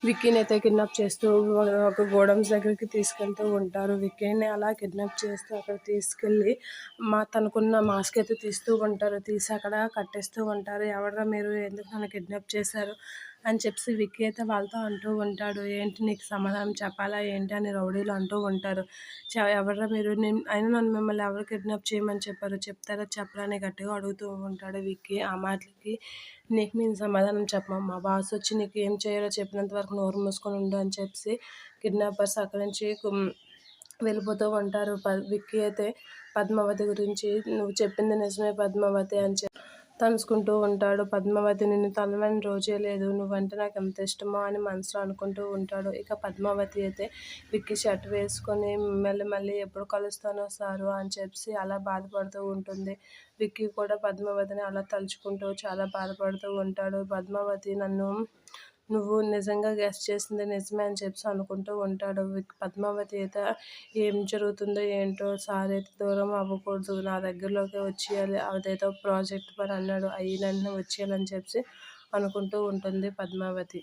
విక్కీనైతే kidnap చేస్తూ ఒక godowns దగ్గరికి తీసుకెళ్తూ ఉంటారు. విక్కీని అలా కిడ్నాప్ చేస్తూ అక్కడ తీసుకెళ్ళి తనకున్న మాస్క్ అయితే తీస్తూ ఉంటారు. తీసి అక్కడ కట్టేస్తూ ఉంటారు. ఎవర్రా మీరు, ఎందుకు నన్ను కిడ్నాప్ చేశారు అని చెప్పి విక్కీ అయితే వాళ్ళతో అంటూ ఉంటాడు. ఏంటి నీకు సమాధానం చెప్పాలా ఏంటి అని రౌడీలు అంటూ ఉంటారు. ఎవర్రా మీరు, అయినా నన్ను మిమ్మల్ని ఎవరు కిడ్నాప్ చేయమని చెప్పారు, చెప్తారా చెప్పరా అని గట్టిగా అడుగుతూ ఉంటాడు విక్కీ. ఆ మాటలకి నీకు నేను సమాధానం చెప్పమా, మా బాస్ వచ్చి నీకు ఏం చేయాలో చెప్పినంత వరకు నోరు మూసుకొని ఉండు అని చెప్పి కిడ్నాపర్స్ అక్కడి నుంచి వెళ్ళిపోతూ ఉంటారు. విక్కీ అయితే పద్మావతి గురించి నువ్వు చెప్పింది నిజమే పద్మావతి అని తలుచుకుంటూ ఉంటాడు. పద్మావతి నిన్ను తలవని రోజే లేదు, నువ్వంటే నాకు ఎంత ఇష్టమో అని మనసులో అనుకుంటూ ఉంటాడు. ఇక పద్మావతి అయితే విక్కీ షర్ట్ వేసుకొని మళ్ళీ ఎప్పుడు కలుస్తానో సారు అని చెప్పి అలా బాధపడుతూ ఉంటుంది. విక్కీ కూడా పద్మావతిని అలా తలుచుకుంటూ చాలా బాధపడుతూ ఉంటాడు. పద్మావతి నువ్వు నిజంగా గెస్ చేసింది నిజమే అని చెప్పి అనుకుంటూ ఉంటాడు. పద్మావతి అయితే ఏం జరుగుతుందో ఏంటో, సార్ అయితే దూరం అవ్వకూడదు, నా దగ్గరలోకి వచ్చేయాలి, అదేదో ప్రాజెక్ట్ పని అన్నాడు, అయిన వెంటనే వచ్చేయాలని చెప్పి అనుకుంటూ ఉంటుంది పద్మావతి.